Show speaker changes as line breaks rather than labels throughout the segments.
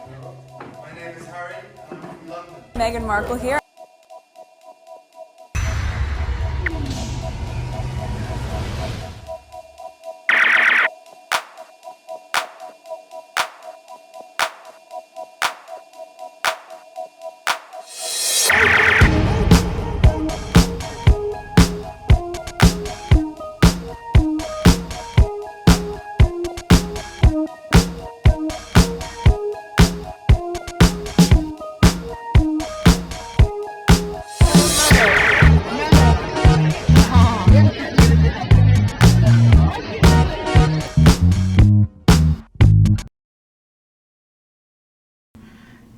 My name is Harry, and I'm from London.
Meghan Markle here.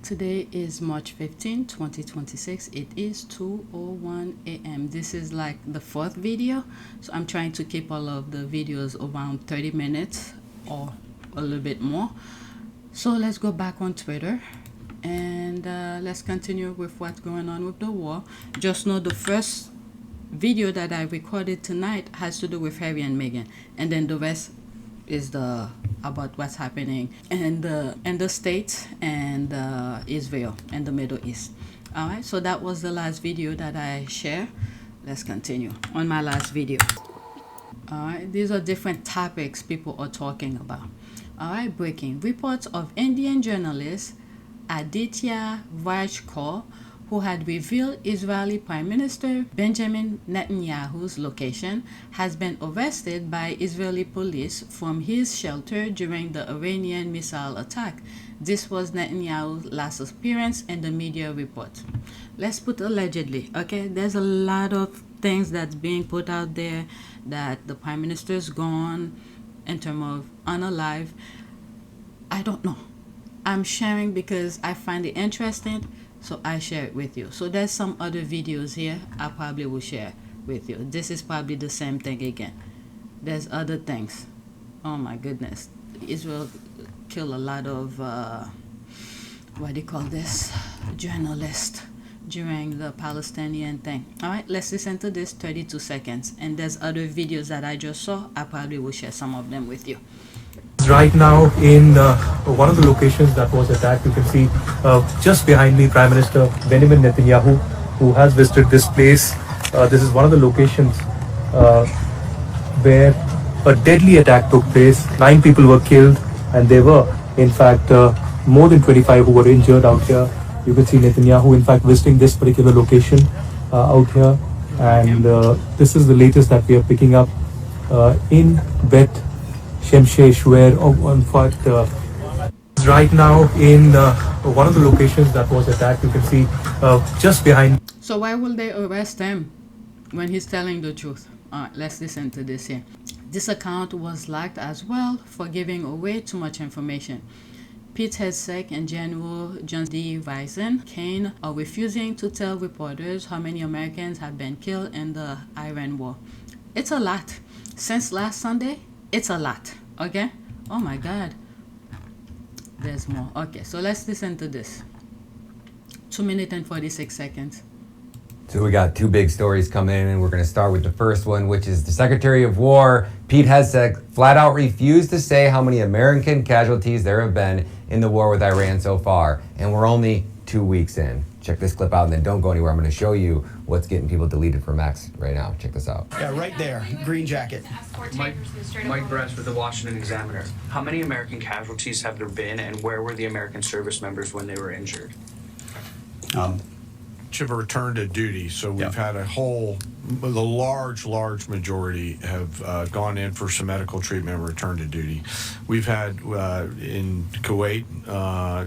Today is March 15, 2026. It is 2:01 a.m. This is like the fourth video, so I'm trying to keep all of the videos around 30 minutes or a little bit more. So let's go back on Twitter and let's continue with what's going on with the war. Just know the first video that I recorded tonight has to do with Harry and Meghan, and then the rest is the about what's happening in the States and Israel and the Middle East. All right, so that was the last video that I shared. Let's continue on my last video. All right, these are different topics people are talking about. All right, breaking reports of Indian journalist Aditya Kaul, who had revealed Israeli Prime Minister Benjamin Netanyahu's location, has been arrested by Israeli police from his shelter during the Iranian missile attack. This was Netanyahu's last appearance in the media report. Let's put allegedly, okay? There's a lot of things that's being put out there that the Prime Minister's gone in terms of unalive. I don't know. I'm sharing because I find it interesting, so I share it with you. So there's some other videos here I probably will share with you. This is probably the same thing again. There's other things. Oh my goodness. Israel killed a lot of, what do you call this? Journalists during the Palestinian thing. All right, let's listen to this 32 seconds. And there's other videos that I just saw. I probably will share some of them with you.
Right now in one of the locations that was attacked, you can see just behind me Prime Minister Benjamin Netanyahu, who has visited this place. This is one of the locations where a deadly attack took place. 9 people were killed, and there were in fact more than 25 who were injured out here. You can see Netanyahu in fact visiting this particular location out here, and this is the latest that we are picking up in Bet Shemshesh, where in fact right now in one of the locations that was attacked, you can see just behind.
So why will they arrest him when he's telling the truth? All right, let's listen to this here. This account was locked as well for giving away too much information. Pete Hegseth and General John D. Kane are refusing to tell reporters how many Americans have been killed in the Iran war. It's a lot. Since last Sunday, it's a lot. Okay? Oh my God. There's more. Okay, so let's listen to this. 2 minutes and 46 seconds.
So we got 2 big stories coming in, and we're going to start with the first one, which is the Secretary of War, Pete Hegseth, flat out refused to say how many American casualties there have been in the war with Iran so far. And we're only 2 weeks in. Check this clip out, and then don't go anywhere. I'm going to show you what's getting people deleted from X right now. Check this out.
Yeah, right there, green jacket.
Mike Bress with the Washington Examiner. How many American casualties have there been, and where were the American service members when they were injured?
Have returned to duty, so we've had the large majority have gone in for some medical treatment and returned to duty. We've had in Kuwait,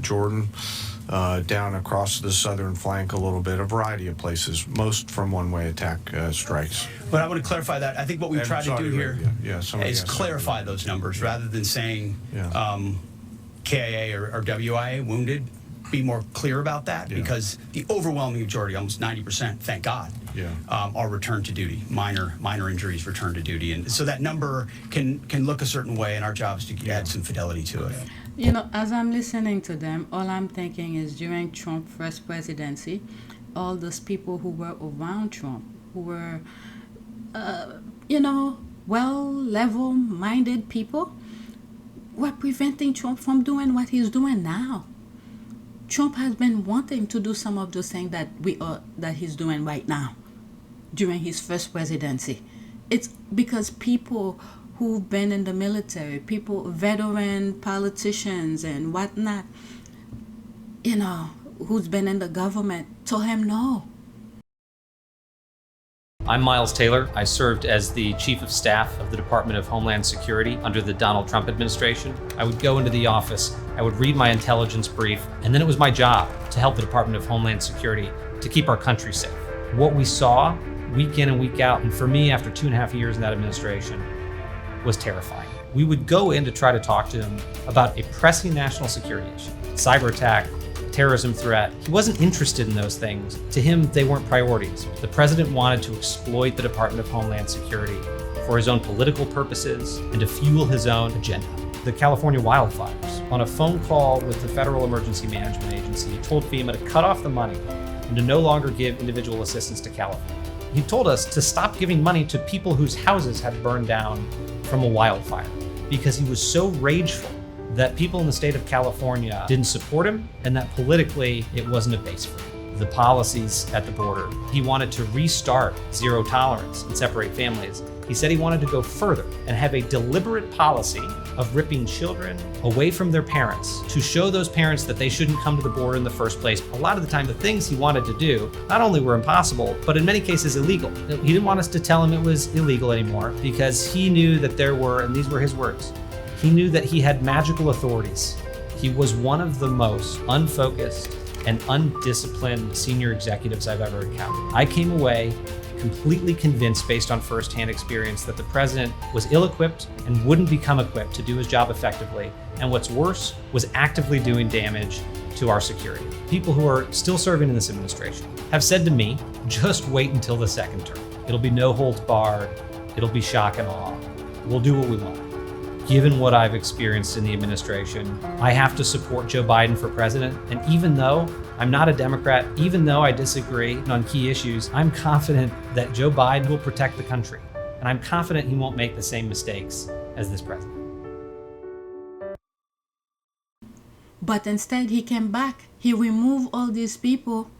Jordan, down across the southern flank a little bit, a variety of places, most from one-way attack strikes.
But I want to clarify that. I think what we've tried to do here is clarify those numbers rather than saying KIA or WIA wounded. Be more clear about that, because the overwhelming majority, almost 90%, thank God, are returned to duty. Minor injuries returned to duty, and so that number can look a certain way, and our job is to add some fidelity to it.
You know, as I'm listening to them, all I'm thinking is during Trump's first presidency, all those people who were around Trump, who were, well, level-minded people, were preventing Trump from doing what he's doing now. Trump has been wanting to do some of those things that he's doing right now during his first presidency. It's because people who've been in the military, people, veteran politicians and whatnot, who's been in the government, told him no.
I'm Miles Taylor. I served as the Chief of Staff of the Department of Homeland Security under the Donald Trump administration. I would go into the office, I would read my intelligence brief, and then it was my job to help the Department of Homeland Security to keep our country safe. What we saw week in and week out, and for me after 2.5 years in that administration, was terrifying. We would go in to try to talk to him about a pressing national security issue, cyber attack, terrorism threat. He wasn't interested in those things. To him, they weren't priorities. The president wanted to exploit the Department of Homeland Security for his own political purposes and to fuel his own agenda. The California wildfires. On a phone call with the Federal Emergency Management Agency, he told FEMA to cut off the money and to no longer give individual assistance to California. He told us to stop giving money to people whose houses had burned down from a wildfire because he was so rageful that people in the state of California didn't support him and that politically it wasn't a base for him. The policies at the border, he wanted to restart zero tolerance and separate families. He said he wanted to go further and have a deliberate policy of ripping children away from their parents to show those parents that they shouldn't come to the border in the first place. A lot of the time, the things he wanted to do not only were impossible, but in many cases illegal. He didn't want us to tell him it was illegal anymore because he knew that there were, and these were his words, he knew that he had magical authorities. He was one of the most unfocused and undisciplined senior executives I've ever encountered. I came away completely convinced based on firsthand experience that the president was ill-equipped and wouldn't become equipped to do his job effectively. And what's worse, was actively doing damage to our security. People who are still serving in this administration have said to me, just wait until the second term. It'll be no holds barred. It'll be shock and awe. We'll do what we want. Given what I've experienced in the administration, I have to support Joe Biden for president. And even though I'm not a Democrat, even though I disagree on key issues, I'm confident that Joe Biden will protect the country. And I'm confident he won't make the same mistakes as this president.
But instead, he came back. He removed all these people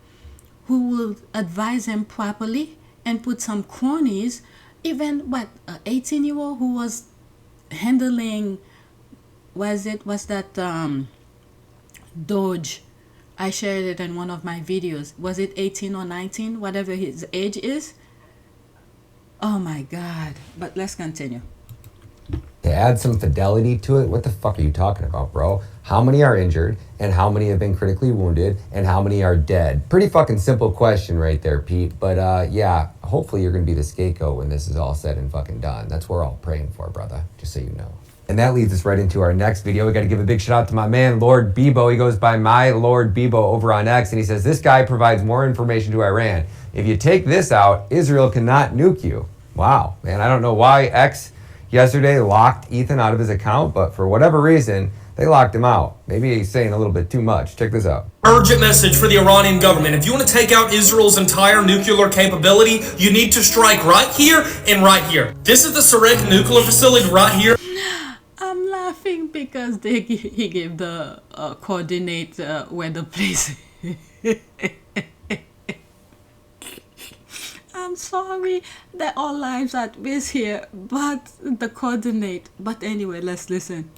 who will advise him properly and put some cronies, even an 18-year-old who was handling, was that Doge? I shared it in one of my videos. Was it 18 or 19, whatever his age is? Oh my God. But let's continue.
To add some fidelity to it, what the fuck are you talking about, bro? How many are injured and how many have been critically wounded and how many are dead? Pretty fucking simple question right there, Pete. But yeah, hopefully you're gonna be the scapegoat when this is all said and fucking done. That's what we're all praying for, brother, just so you know. And that leads us right into our next video. We got to give a big shout out to my man, Lord Bebo. He goes by my Lord Bebo over on X, and he says, this guy provides more information to Iran. If you take this out, Israel cannot nuke you. Wow, man, I don't know why X yesterday locked Ethan out of his account, but for whatever reason, they locked him out. Maybe he's saying a little bit too much. Check this out.
Urgent message for the Iranian government. If you want to take out Israel's entire nuclear capability, you need to strike right here and right here. This is the Sussex nuclear facility right here.
I'm laughing because he gave the coordinate where the place I'm sorry that our lives are at risk here, but the coordinate. But anyway, let's listen.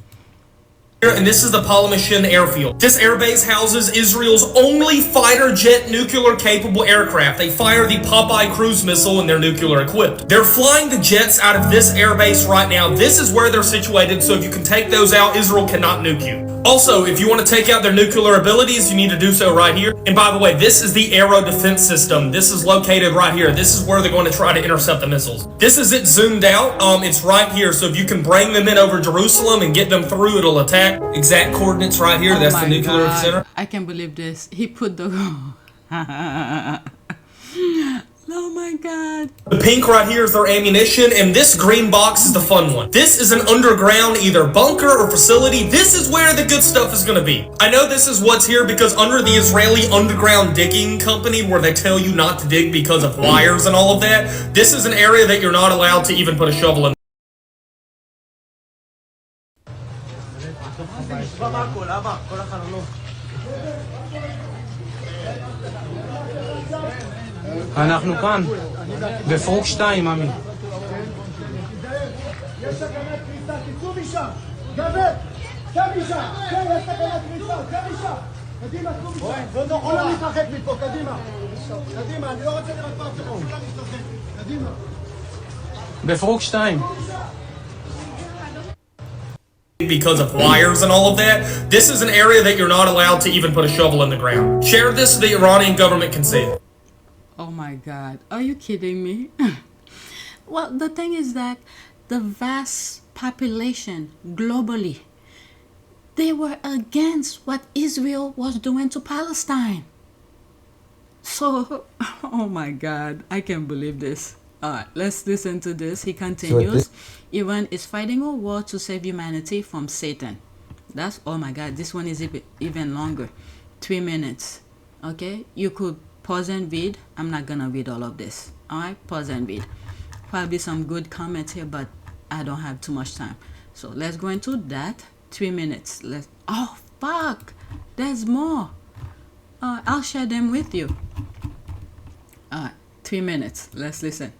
And this is the Palamashin airfield. This airbase houses Israel's only fighter jet nuclear capable aircraft. They fire the Popeye cruise missile and they're nuclear equipped. They're flying the jets out of this airbase right now. This is where they're situated, so if you can take those out, Israel cannot nuke you. Also, if you want to take out their nuclear abilities, you need to do so right here. And by the way, this is the aero defense system. This is located right here. This is where they're going to try to intercept the missiles. This is it zoomed out. It's right here. So if you can bring them in over Jerusalem and get them through, it'll attack. Exact coordinates right here. That's the nuclear center.
I can't believe this. He put the... Oh my God.
The pink right here is their ammunition, and this green box is the fun one. This is an underground either bunker or facility. This is where the good stuff is gonna be. I know this is what's here because under the Israeli underground digging company where they tell you not to dig because of wires and all of that, this is an area that you're not allowed to even put a shovel in.
אנחנו כאן, בפרוק 2, עמי.
יש סכנת קריסה, תצאו משם! גבר! צא משם! כן, יש סכנת קריסה, צא משם! קדימה, צאו משם! כולם להתרחק מפה, קדימה! קדימה, אני לא רוצה לראות פעם שכולם להתרחק! קדימה!
בפרוק 2.
Because of wires and all of that, this is an area that you're not allowed to even put a shovel in the ground. Share this so the Iranian government can see it.
Oh my God, are you kidding me? Well, the thing is that the vast population globally, they were against what Israel was doing to Palestine. So, oh my God, I can't believe this. All right, let's listen to this. He continues. Iran is fighting a war to save humanity from Satan. That's, oh my God, this one is even longer. 3 minutes. Okay, you could pause and read. I'm not gonna read all of this. All right, pause and read. Probably some good comments here, but I don't have too much time. So let's go into that. 3 minutes. Oh fuck, there's more. I'll share them with you. All right, 3 minutes. Let's listen.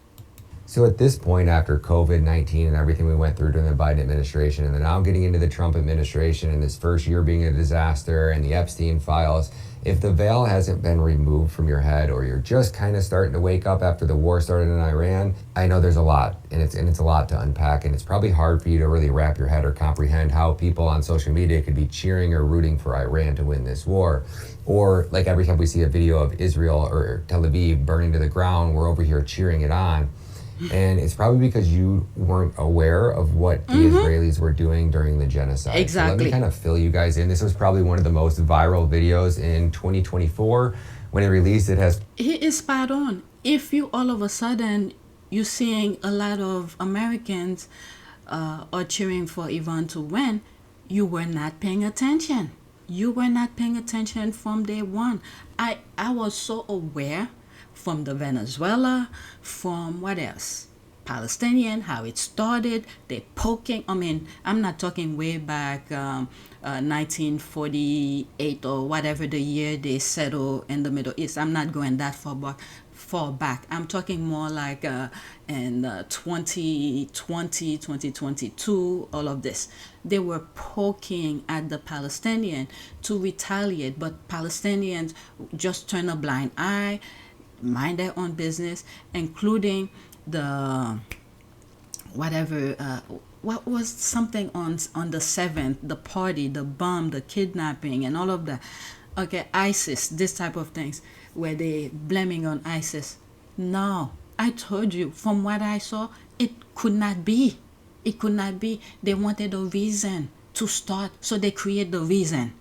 So at this point, after COVID-19 and everything we went through during the Biden administration, and then now getting into the Trump administration and this first year being a disaster and the Epstein files, if the veil hasn't been removed from your head, or you're just kind of starting to wake up after the war started in Iran, I know there's a lot, and it's a lot to unpack, and it's probably hard for you to really wrap your head or comprehend how people on social media could be cheering or rooting for Iran to win this war. Or like every time we see a video of Israel or Tel Aviv burning to the ground, we're over here cheering it on. And it's probably because you weren't aware of what the Israelis were doing during the genocide.
Exactly.
So let me kind of fill you guys in. This was probably one of the most viral videos in 2024. When it released, it has...
He is spot on. If you all of a sudden, you're seeing a lot of Americans are cheering for Iran to win, you were not paying attention. You were not paying attention from day one. I was so aware from the Venezuela, from what else? Palestinian, how it started, they poking. I mean, I'm not talking way back 1948 or whatever the year they settled in the Middle East. I'm not going that far back. I'm talking more like in 2020, 2022, all of this. They were poking at the Palestinian to retaliate, but Palestinians just turn a blind eye, mind their own business, including the whatever what was something on the 7th, the party, the bomb, the kidnapping, and all of that. Okay, ISIS, this type of things where they blaming on ISIS. No, I told you from what I saw, it could not be. It could not be. They wanted a reason to start, so they create the reason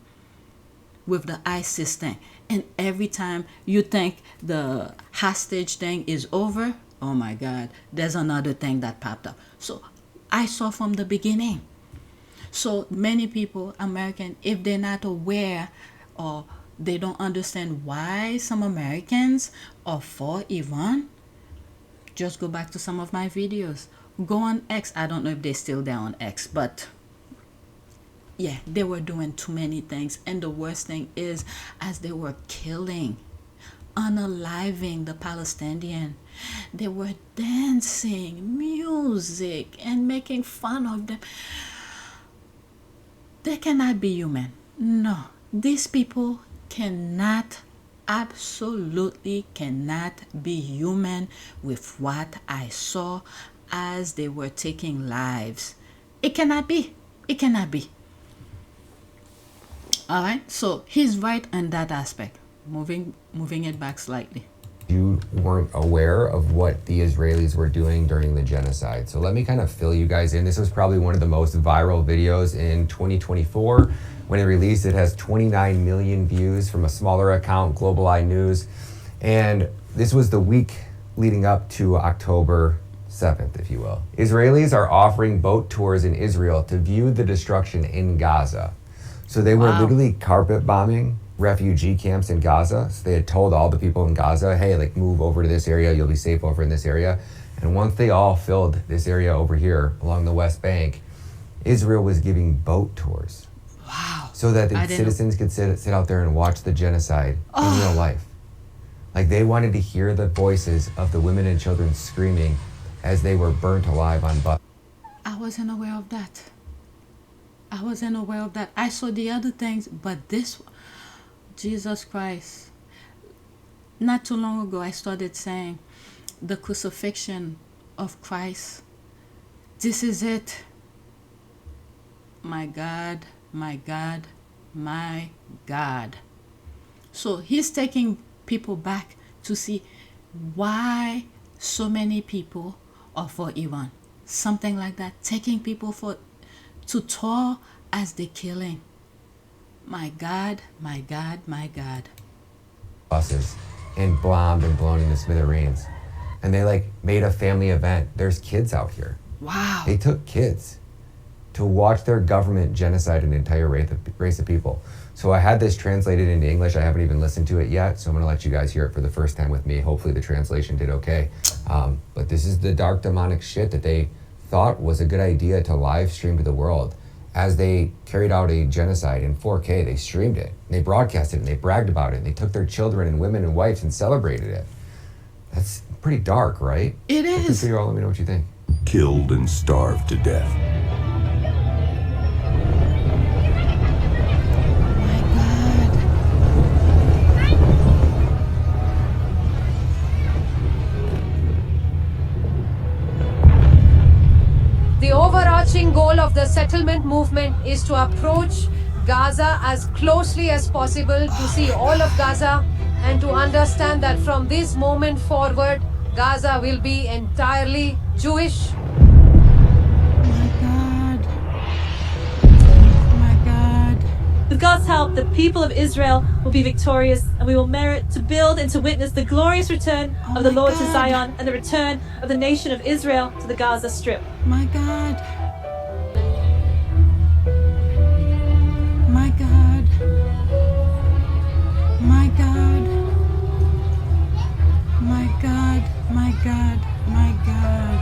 with the ISIS thing. And every time you think the hostage thing is over, oh my God, there's another thing that popped up. So I saw from the beginning. So many people, American, if they're not aware or they don't understand why some Americans are for Iran, just go back to some of my videos. Go on X. I don't know if they're still there on X, but yeah, they were doing too many things. And the worst thing is, as they were killing, unaliving the Palestinian, they were dancing, music, and making fun of them. They cannot be human. No, these people cannot, absolutely cannot be human with what I saw as they were taking lives. It cannot be. It cannot be. All right, so he's right in that aspect. Moving it back slightly.
You weren't aware of what the Israelis were doing during the genocide. So let me kind of fill you guys in. This was probably one of the most viral videos in 2024. When it released, it has 29 million views from a smaller account, Global Eye News. And this was the week leading up to October 7th, if you will. Israelis are offering boat tours in Israel to view the destruction in Gaza. So they were literally carpet bombing refugee camps in Gaza. So they had told all the people in Gaza, hey, like move over to this area, you'll be safe over in this area. And once they all filled this area over here along the West Bank, Israel was giving boat tours.
Wow.
so that the citizens could sit out there and watch the genocide in real life. Like, they wanted to hear the voices of the women and children screaming as they were burnt alive on buses.
I wasn't aware of that. I wasn't aware of that. I saw the other things, but this, Jesus Christ. Not too long ago, I started saying the crucifixion of Christ. This is it. My God, my God, my God. So he's taking people back to see why so many people are for Iran. Something like that. Taking people to tour as they're killing. My God, my God, my God.
Buses and bombed and blown into smithereens. And they like made a family event. There's kids out here.
Wow.
They took kids to watch their government genocide an entire race of people. So I had this translated into English. I haven't even listened to it yet, so I'm gonna let you guys hear it for the first time with me. Hopefully the translation did okay. But this is the dark demonic shit that they thought was a good idea to live stream to the world. As they carried out a genocide in 4K, they streamed it, and they broadcast it, and they bragged about it, and they took their children and women and wives and celebrated it. That's pretty dark, right?
It is.
Let me know what you think.
Killed and starved to death.
The overarching goal of the settlement movement is to approach Gaza as closely as possible, to see all of Gaza, and to understand that from this moment forward, Gaza will be entirely Jewish.
With God's help, the people of Israel will be victorious, and we will merit to build and to witness the glorious return of the Lord to Zion and the return of the nation of Israel to the Gaza Strip.
My God. My God. My God. My God. My God. My God.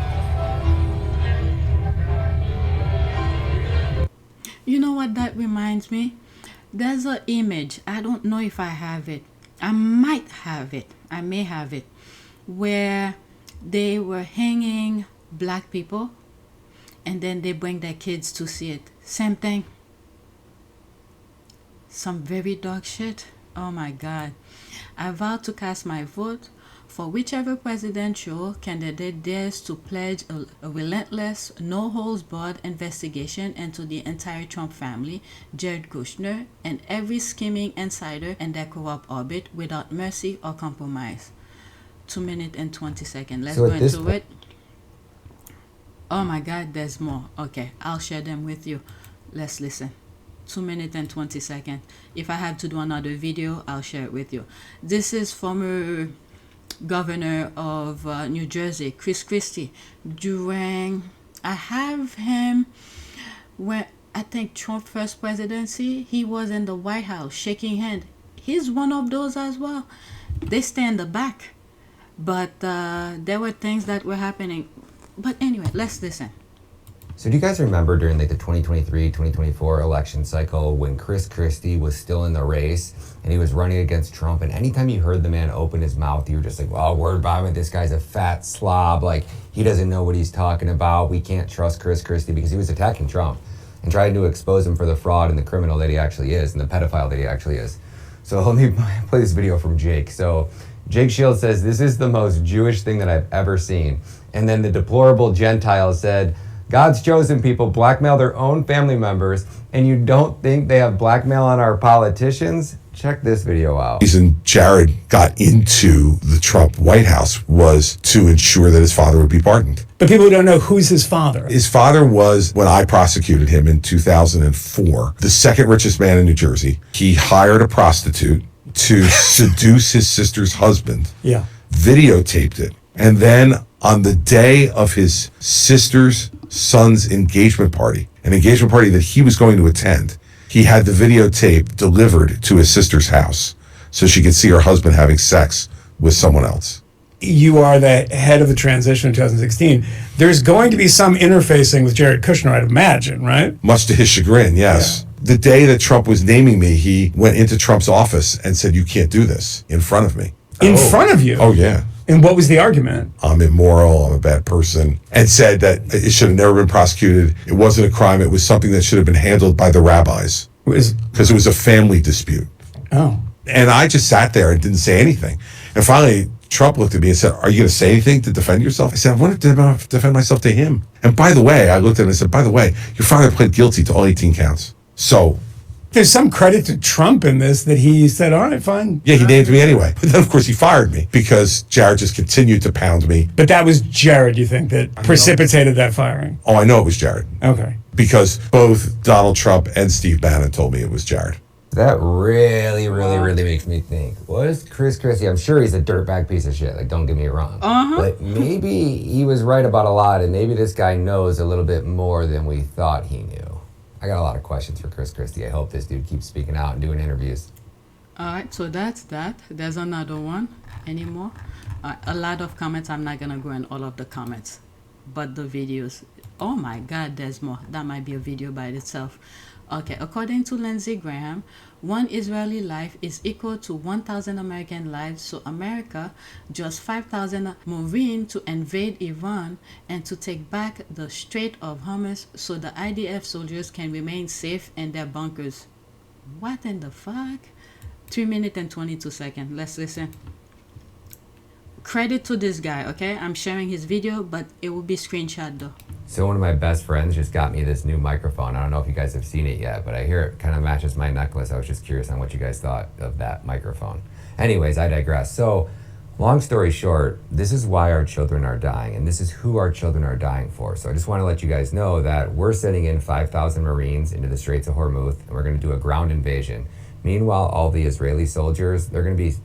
You know what that reminds me? There's an image, I don't know if I have it, I might have it, I may have it, where they were hanging black people and then they bring their kids to see it. Same thing. Some very dark shit. Oh my God. I vow to cast my vote for whichever presidential candidate dares to pledge a relentless, no-holds-barred investigation into the entire Trump family, Jared Kushner, and every scheming insider in their corrupt orbit without mercy or compromise. 2 minutes and 20 seconds. Let's go into it. Oh my God, there's more. Okay, I'll share them with you. Let's listen. 2 minutes and 20 seconds. If I have to do another video, I'll share it with you. This is former Governor of New Jersey, Chris Christie, during, I have him when I think Trump first presidency, he was in the White House shaking hand. He's one of those as well. They stay in the back, but there were things that were happening. But anyway, let's listen.
So do you guys remember during like the 2023-2024 election cycle when Chris Christie was still in the race and he was running against Trump, and anytime you heard the man open his mouth, you were just like, well, word vomit, this guy's a fat slob, like he doesn't know what he's talking about, we can't trust Chris Christie, because he was attacking Trump and trying to expose him for the fraud and the criminal that he actually is and the pedophile that he actually is. So let me play this video from Jake. So Jake Shields says, this is the most Jewish thing that I've ever seen. And then the deplorable Gentile said, God's chosen people blackmail their own family members, and you don't think they have blackmail on our politicians? Check this video out.
The reason Jared got into the Trump White House was to ensure that his father would be pardoned.
But people don't know who's his father.
His father was, when I prosecuted him in 2004, the second richest man in New Jersey. He hired a prostitute to seduce his sister's husband.
Yeah.
Videotaped it. And then on the day of his sister's son's engagement party, an engagement party that he was going to attend, he had the videotape delivered to his sister's house so she could see her husband having sex with someone else.
You are the head of the transition in 2016. There's going to be some interfacing with Jared Kushner, I'd imagine, right?
Much to his chagrin, yes. Yeah. The day that Trump was naming me, he went into Trump's office and said, "You can't do this," in front of me.
In front of you?
Oh, yeah.
And what was the argument?
I'm immoral, I'm a bad person, and said that it should have never been prosecuted. It wasn't a crime. It was something that should have been handled by the rabbis. Because it was a family dispute.
Oh.
And I just sat there and didn't say anything. And finally, Trump looked at me and said, "Are you going to say anything to defend yourself?" I said, "I want to defend myself to him." And by the way, I looked at him and said, "By the way, your father pled guilty to all 18 counts. So
there's some credit to Trump in this that he said, all right, fine.
Yeah, he named me anyway. But then, of course, he fired me because Jared just continued to pound me.
But that was Jared, you think, that precipitated that firing?
Oh, I know it was Jared.
Okay.
Because both Donald Trump and Steve Bannon told me it was Jared.
That really, really, really makes me think. Was Chris Christie, I'm sure he's a dirtbag piece of shit, like, don't get me wrong. But maybe he was right about a lot, and maybe this guy knows a little bit more than we thought he knew. I got a lot of questions for Chris Christie. I hope this dude keeps speaking out and doing interviews.
All right, so that's that. There's another one anymore. A lot of comments. I'm not going to go in all of the comments, but the videos. Oh my God, there's more. That might be a video by itself. Okay, according to Lindsey Graham, one Israeli life is equal to 1,000 American lives. So America just 5,000 Marines to invade Iran and to take back the Strait of Hormuz so the IDF soldiers can remain safe in their bunkers. What in the fuck? 3 minutes and 22 seconds. Let's listen. Credit to this guy, okay? I'm sharing his video, but it will be screenshot though.
So one of my best friends just got me this new microphone. I don't know if you guys have seen it yet, but I hear it kind of matches my necklace. I was just curious on what you guys thought of that microphone. Anyways, I digress. So long story short, this is why our children are dying, and this is who our children are dying for. So I just want to let you guys know that we're sending in 5,000 Marines into the Straits of Hormuz, and we're going to do a ground invasion. Meanwhile, all the Israeli soldiers, they're going to be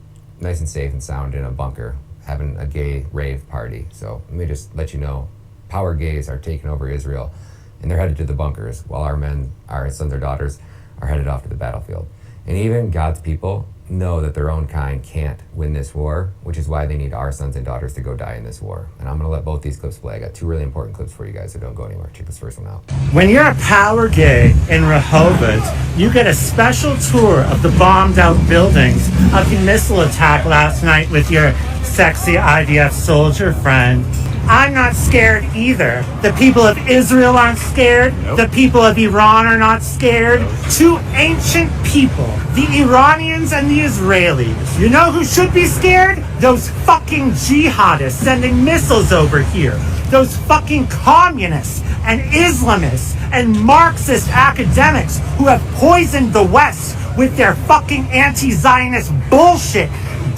nice and safe and sound in a bunker, having a gay rave party. So let me just let you know, power gays are taking over Israel, and they're headed to the bunkers, while our men, our sons or daughters, are headed off to the battlefield. And even God's people know that their own kind can't win this war, which is why they need our sons and daughters to go die in this war. And I'm gonna let both these clips play. I got two really important clips for you guys, so don't go anywhere. Check this first one out.
When you're a power gay in Rehoboth, you get a special tour of the bombed out buildings of the missile attack last night with your sexy IDF soldier friend. I'm not scared either. The people of Israel aren't scared. Nope. The people of Iran are not scared. Nope. Two ancient people, the Iranians and the Israelis. You know who should be scared? Those fucking jihadists sending missiles over here. Those fucking communists and Islamists and Marxist academics who have poisoned the West with their fucking anti-Zionist bullshit.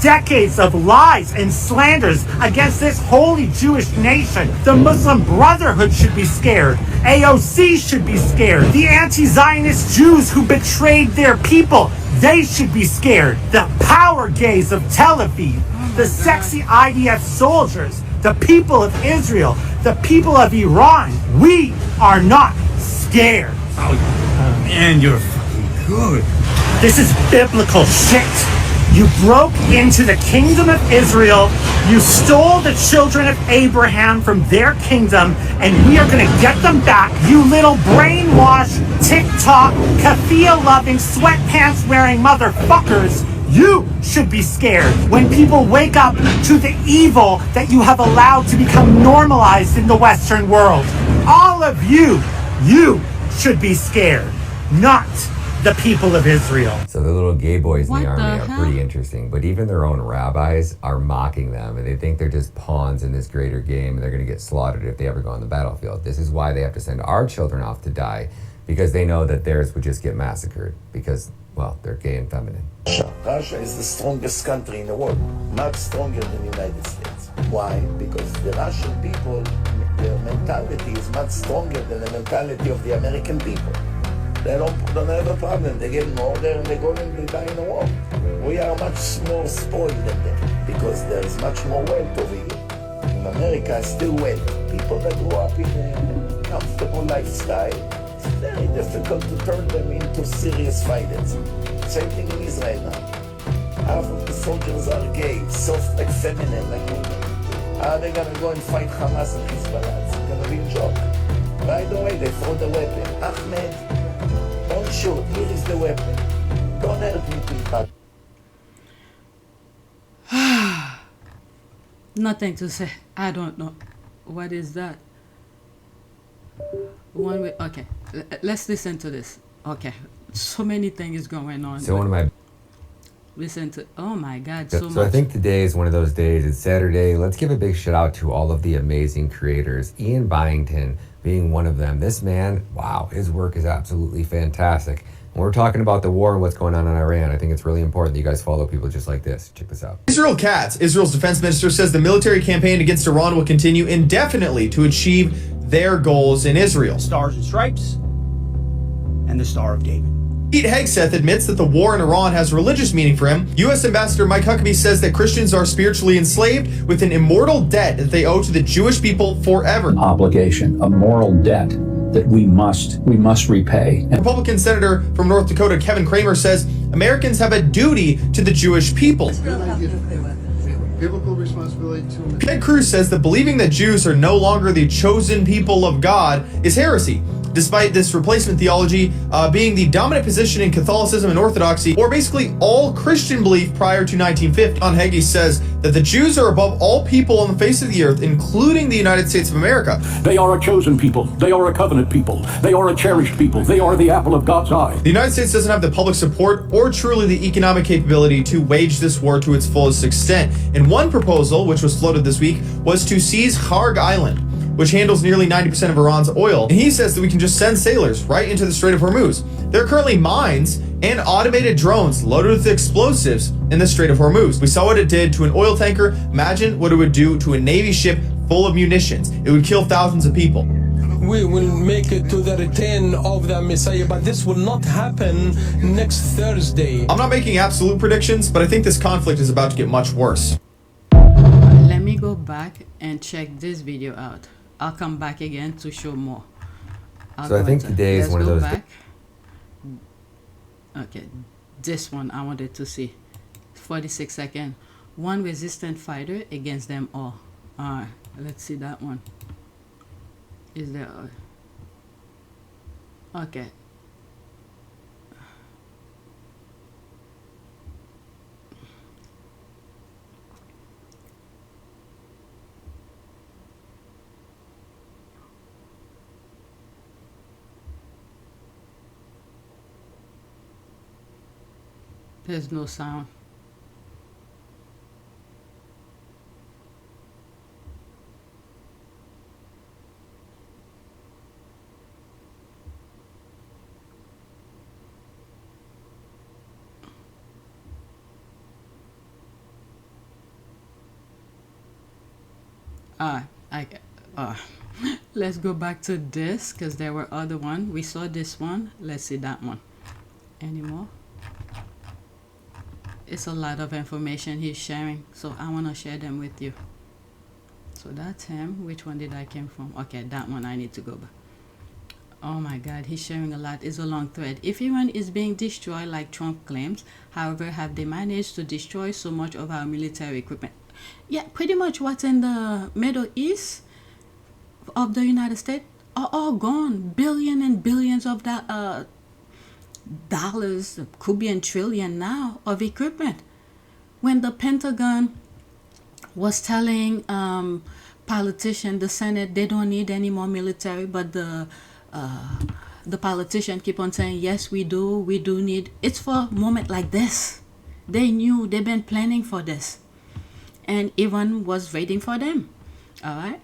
Decades of lies and slanders against this holy Jewish nation. The Muslim Brotherhood should be scared. AOC should be scared. The anti-Zionist Jews who betrayed their people, they should be scared. The power gays of Tel Aviv, the sexy IDF soldiers, the people of Israel, the people of Iran, we are not scared. Oh man, you're fucking good. This is biblical shit. You broke into the kingdom of Israel, you stole the children of Abraham from their kingdom, and we are going to get them back, you little brainwashed, TikTok, keffiyeh-loving, sweatpants-wearing motherfuckers. You should be scared when people wake up to the evil that you have allowed to become normalized in the Western world. All of you should be scared, not the people of Israel.
So the little gay boys in the army are pretty interesting, but even their own rabbis are mocking them, and they think they're just pawns in this greater game, and they're going to get slaughtered if they ever go on the battlefield. This is why they have to send our children off to die, because they know that theirs would just get massacred, because, well, they're gay and feminine.
Russia is the strongest country in the world, much stronger than the United States. Why? Because the Russian people, their mentality is much stronger than the mentality of the American people. They don't have a problem. They get an order and they go and they die in the war. We are much more spoiled than them because there is much more wealth over here. In America, still wealth. People that grew up in a comfortable lifestyle, it's very difficult to turn them into serious fighters. Same thing in Israel now. Half of the soldiers are gay, soft like feminine like women. Are they gonna go and fight Hamas and Hezbollah? It's gonna be a joke. Right away, they throw the weapon. Ahmed, Don't shoot. Here is the weapon. Don't hurt me too bad.
Nothing to say. I don't know. What is that? One way. Okay. Let's listen to this. Okay. So many things going on.
So one of my
Listen to. Oh my God.
So
So much.
I think today is one of those days. It's Saturday. Let's give a big shout out to all of the amazing creators. Ian Byington being one of them. This man, wow, his work is absolutely fantastic. When we're talking about the war and what's going on in Iran, I think it's really important that you guys follow people just like this. Check this out.
Israel Katz, Israel's defense minister, says the military campaign against Iran will continue indefinitely to achieve their goals in Israel.
Stars and Stripes and the Star of David.
Pete Hegseth admits that the war in Iran has religious meaning for him. U.S. Ambassador Mike Huckabee says that Christians are spiritually enslaved with an immortal debt that they owe to the Jewish people forever.
Obligation, a moral debt that we must repay.
Republican Senator from North Dakota Kevin Kramer says Americans have a duty to the Jewish people.
Biblical responsibility to
Ted Cruz says that believing that Jews are no longer the chosen people of God is heresy, despite this replacement theology being the dominant position in Catholicism and Orthodoxy, or basically all Christian belief prior to 1950. John Hagee says that the Jews are above all people on the face of the earth, including the United States of America.
They are a chosen people. They are a covenant people. They are a cherished people. They are the apple of God's eye.
The United States doesn't have the public support or truly the economic capability to wage this war to its fullest extent. And one proposal, which was floated this week, was to seize Kharg Island, which handles nearly 90% of Iran's oil. And he says that we can just send sailors right into the Strait of Hormuz. There are currently mines and automated drones loaded with explosives in the Strait of Hormuz. We saw what it did to an oil tanker. Imagine what it would do to a Navy ship full of munitions. It would kill thousands of people.
We will make it to the return of the Messiah, but this will not happen next Thursday.
I'm not making absolute predictions, but I think this conflict is about to get much worse.
Let me go back and check this video out. I'll come back again to show more.
So I think today is one of those.
Okay, this one I wanted to see. 46 seconds. One resistant fighter against them all. Alright, let's see that one. Is there? Okay. There's no sound. Let's go back to this because there were other one. We saw this one. Let's see that one. Any more? It's a lot of information he's sharing, so I want to share them with you. So that's him. Which one did I came from? Okay, that one I need to go back. Oh my God, he's sharing a lot. It's a long thread. If Iran is being destroyed like Trump claims, however, have they managed to destroy so much of our military equipment? Yeah, pretty much what's in the Middle East of the United States are all gone. Billions and billions of that dollars, could be a trillion now, of equipment. When the Pentagon was telling politicians, the Senate, they don't need any more military, but the politicians keep on saying, yes, we do need. It's for a moment like this. They knew, they've been planning for this. And Iran was waiting for them. All right,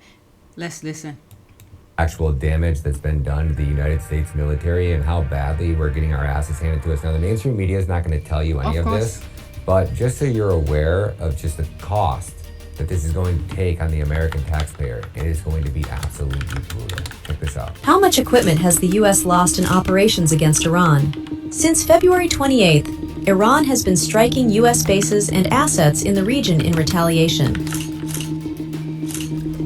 let's listen.
Actual damage that's been done to the United States military and how badly we're getting our asses handed to us. Now, the mainstream media is not going to tell you any of this, but just so you're aware of just the cost that this is going to take on the American taxpayer, it is going to be absolutely brutal. Check this out.
How much equipment has the U.S. lost in operations against Iran? Since February 28th, Iran has been striking U.S. bases and assets in the region in retaliation.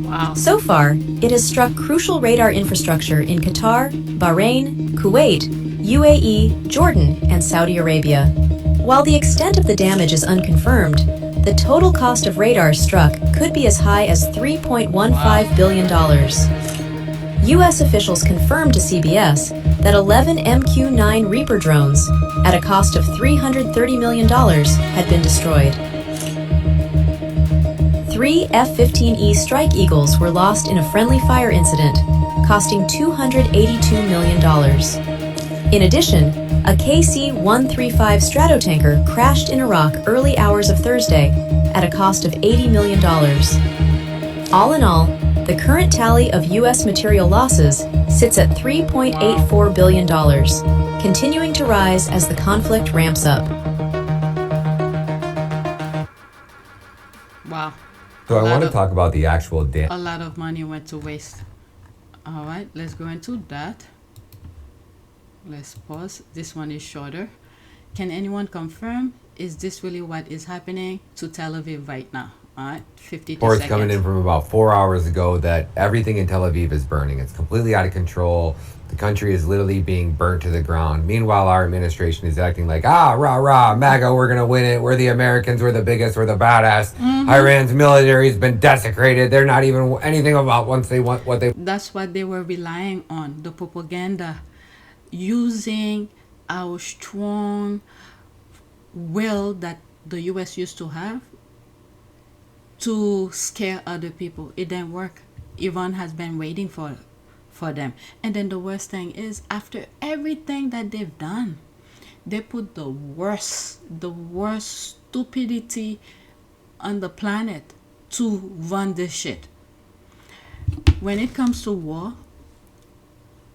Wow.
So far, it has struck crucial radar infrastructure in Qatar, Bahrain, Kuwait, UAE, Jordan, and Saudi Arabia. While the extent of the damage is unconfirmed, the total cost of radars struck could be as high as $3.15 billion. U.S. officials confirmed to CBS that 11 MQ-9 Reaper drones, at a cost of $330 million, had been destroyed. 3 F-15E Strike Eagles were lost in a friendly fire incident, costing $282 million. In addition, a KC-135 Stratotanker crashed in Iraq early hours of Thursday at a cost of $80 million. All in all, the current tally of U.S. material losses sits at $3.84 billion, continuing to rise as the conflict ramps up.
Wow.
So I want to talk about the actual
A lot of money went to waste. All right, let's go into that. Let's pause. This one is shorter. Can anyone confirm, is this really what is happening to Tel Aviv right now? All right, 52
reports
seconds.
coming in from about 4 hours ago that everything in Tel Aviv is burning. It's completely out of control. The country is literally being burnt to the ground. Meanwhile, our administration is acting like, rah, rah, MAGA, we're going to win it. We're the Americans. We're the biggest. We're the badass. Iran's military has been desecrated. They're not even anything about once they want what they...
That's what they were relying on, the propaganda, using our strong will that the U.S. used to have to scare other people. It didn't work. Iran has been waiting for them. And then the worst thing is, after everything that they've done, they put the worst stupidity on the planet to run this shit. When it comes to war,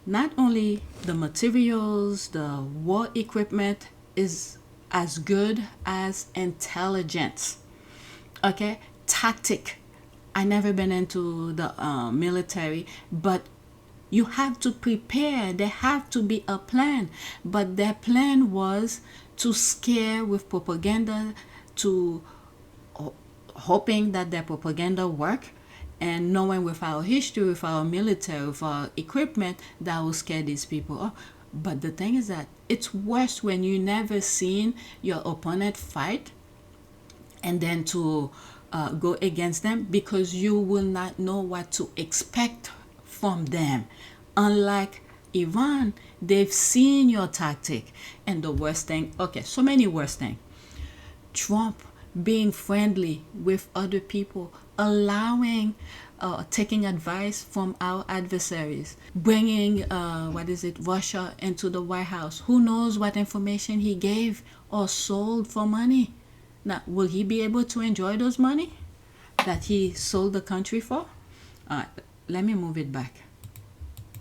not only the materials, the war equipment is as good as intelligence. Okay? Tactic. I never been into the military, but you have to prepare. There have to be a plan. But their plan was to scare with propaganda, to hoping that their propaganda work, and knowing with our history, with our military, with our equipment, that will scare these people off. But the thing is that it's worse when you never seen your opponent fight and then to go against them, because you will not know what to expect from them. Unlike Iran, they've seen your tactic. And the worst thing, okay, so many worst things. Trump being friendly with other people, allowing, taking advice from our adversaries, bringing, Russia into the White House. Who knows what information he gave or sold for money? Now, will he be able to enjoy those money that he sold the country for? Let me move it back.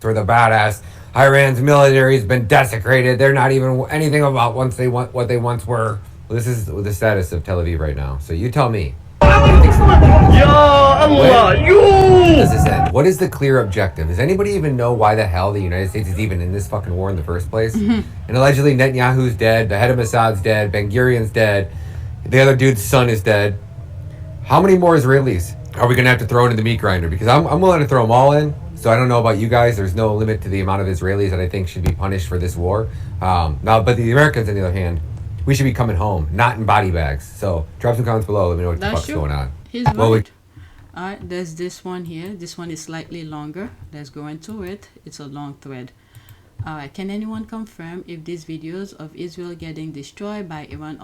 For the badass. Iran's military has been desecrated. They're not even anything about once they want what they once were. Well, this is the status of Tel Aviv right now. So you tell me. When does this end? What is the clear objective? Does anybody even know why the hell the United States is even in this fucking war in the first place? And allegedly Netanyahu's dead, the head of Mossad's dead, Ben Gurion's dead, the other dude's son is dead. How many more Israelis are we going to have to throw into the meat grinder? Because I'm willing to throw them all in. So I don't know about you guys. There's no limit to the amount of Israelis that I think should be punished for this war. But the Americans, on the other hand, we should be coming home, not in body bags. So drop some comments below. Let me know what the fuck's going on.
He's right. All right, there's this one here. This one is slightly longer. Let's go into it. It's a long thread. All right, can anyone confirm if these videos of Israel getting destroyed by Iran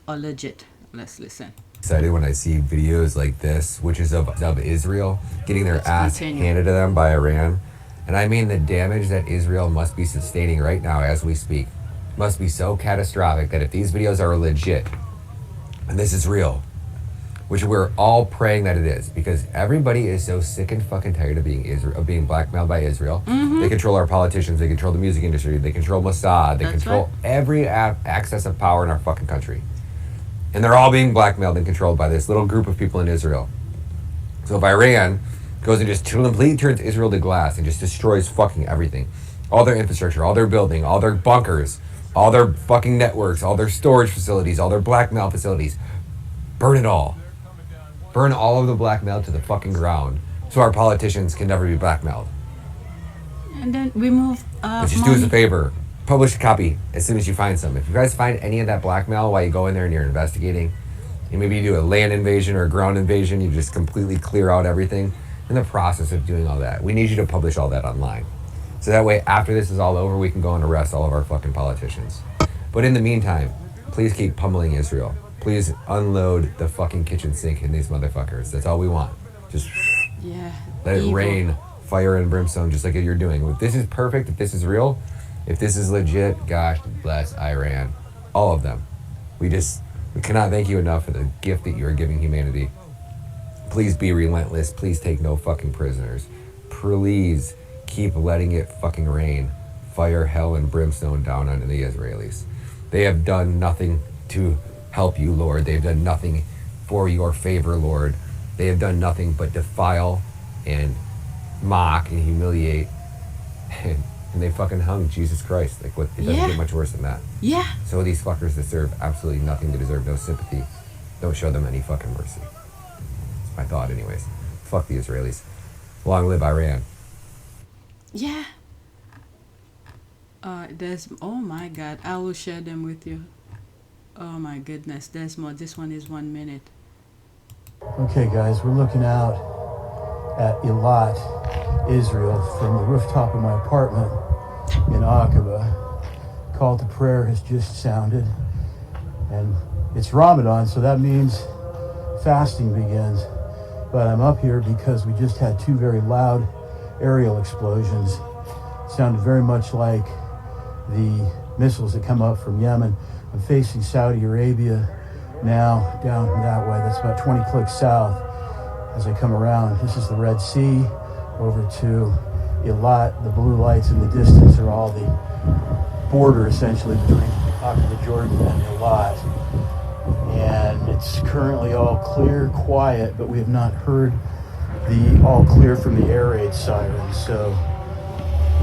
are legit? Let's listen.
Excited when I see videos like this, which is of Israel getting their ass handed to them by Iran. And I mean, the damage that Israel must be sustaining right now as we speak must be so catastrophic that if these videos are legit, and this is real, which we're all praying that it is, because everybody is so sick and fucking tired of being blackmailed by Israel. They control our politicians, they control the music industry, they control Mossad, they control every access of power in our fucking country. And they're all being blackmailed and controlled by this little group of people in Israel. So if Iran goes and just completely turns Israel to glass and just destroys fucking everything, all their infrastructure, all their building, all their bunkers, all their fucking networks, all their storage facilities, all their blackmail facilities, burn it all. Burn all of the blackmail to the fucking ground so our politicians can never be blackmailed.
And then remove
but just do us a favor. Publish a copy as soon as you find some. If you guys find any of that blackmail while you go in there and you're investigating, and maybe you do a land invasion or a ground invasion, you just completely clear out everything, in the process of doing all that. We need you to publish all that online. So that way, after this is all over, we can go and arrest all of our fucking politicians. But in the meantime, please keep pummeling Israel. Please unload the fucking kitchen sink in these motherfuckers. That's all we want. Just let it rain fire and brimstone just like you're doing. If this is perfect, if this is real, if this is legit, gosh bless Iran. All of them. We cannot thank you enough for the gift that you are giving humanity. Please be relentless. Please take no fucking prisoners. Please keep letting it fucking rain. Fire, hell, and brimstone down on the Israelis. They have done nothing to help you, Lord. They've done nothing for your favor, Lord. They have done nothing but defile and mock and humiliate. And they fucking hung Jesus Christ. Like, what? It doesn't get much worse than that.
Yeah.
So these fuckers deserve absolutely nothing. They deserve no sympathy. Don't show them any fucking mercy. That's my thought anyways. Fuck the Israelis. Long live Iran.
Yeah. Oh my God, I will share them with you. Oh my goodness, there's more. This one is 1 minute.
Okay guys, we're looking out at Eilat, Israel, from the rooftop of my apartment in Aqaba. Call to prayer has just sounded, and it's Ramadan, so that means fasting begins. But I'm up here because we just had two very loud aerial explosions. It sounded very much like the missiles that come up from Yemen. I'm facing Saudi Arabia now, down that way. That's about 20 clicks south. As I come around, this is the Red Sea, over to Eilat. The blue lights in the distance are all the border, essentially, between Aqaba, Jordan, and Eilat. And it's currently all clear, quiet, but we have not heard the all clear from the air raid siren. So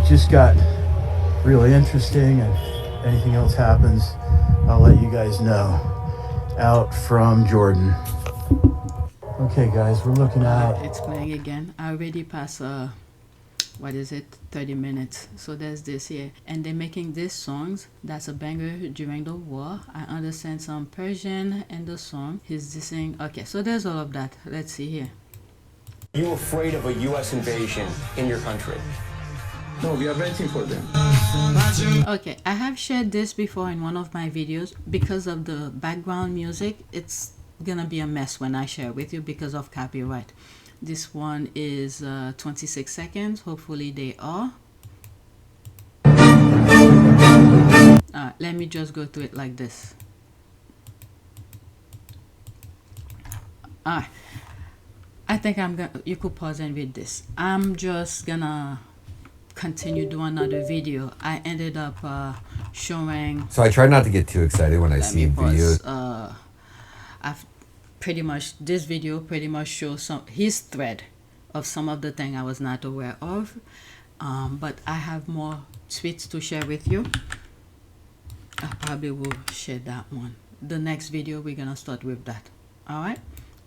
it just got really interesting, and if anything else happens, I'll let you guys know. Out from Jordan. Okay guys, we're looking at...
It's playing again. I already passed, 30 minutes. So there's this here. And they're making these songs. That's a banger during the war. I understand some Persian in the song. He's dissing. Okay, so there's all of that. Let's see here.
Are you afraid of a U.S. invasion in your country?
No, we are waiting for them.
Okay, I have shared this before in one of my videos. Because of the background music, it's gonna be a mess when I share with you because of copyright. This one is 26 seconds. Hopefully they are. Let me just go through it like this. I think I'm gonna, you could pause and read this. I'm just gonna continue doing another video. I ended up showing.
So I try not to get too excited when I see videos.
I've pretty much, this video pretty much shows his thread of some of the things I was not aware of. But I have more tweets to share with you. I probably will share that one. The next video we're gonna start with that. All right,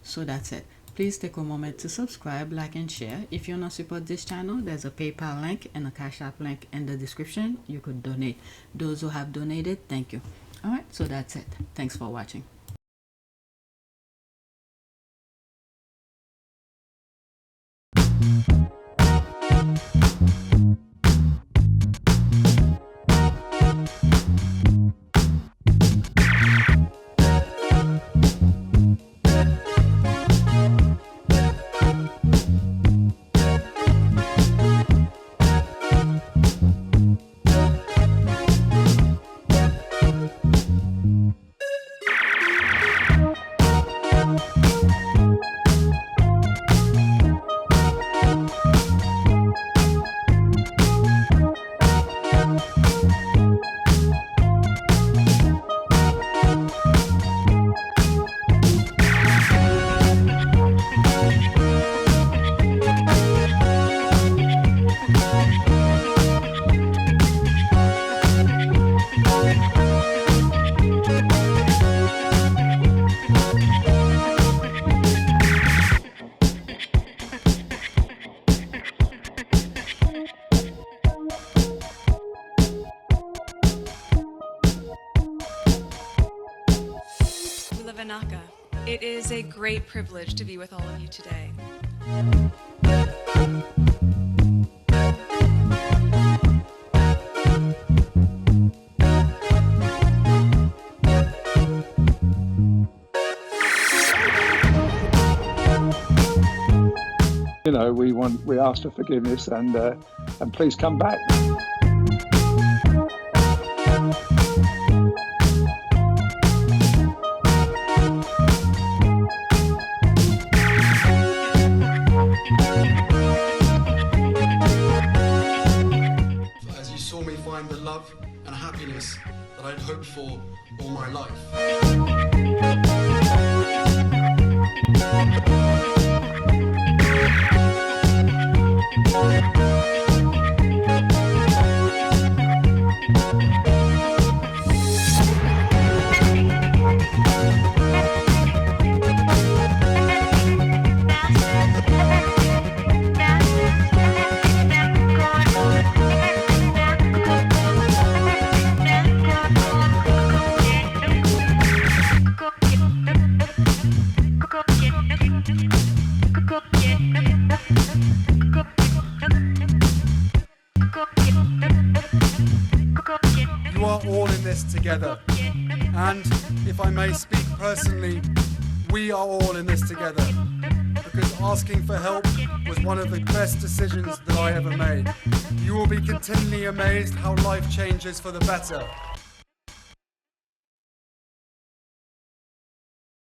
so that's it. Please take a moment to subscribe, like, and share. If you want to support this channel, there's a PayPal link and a Cash App link in the description. You could donate. Those who have donated, thank you. All right, so that's it. Thanks for watching.
It is a great privilege to be with all of you today.
You know, we ask for forgiveness and please come back.
As you saw me find the love and happiness that I'd hoped for all my life. You are all in this together. And if I may speak personally, we are all in this together. Because asking for help was one of the best decisions that I ever made. You will be continually amazed how life changes for the better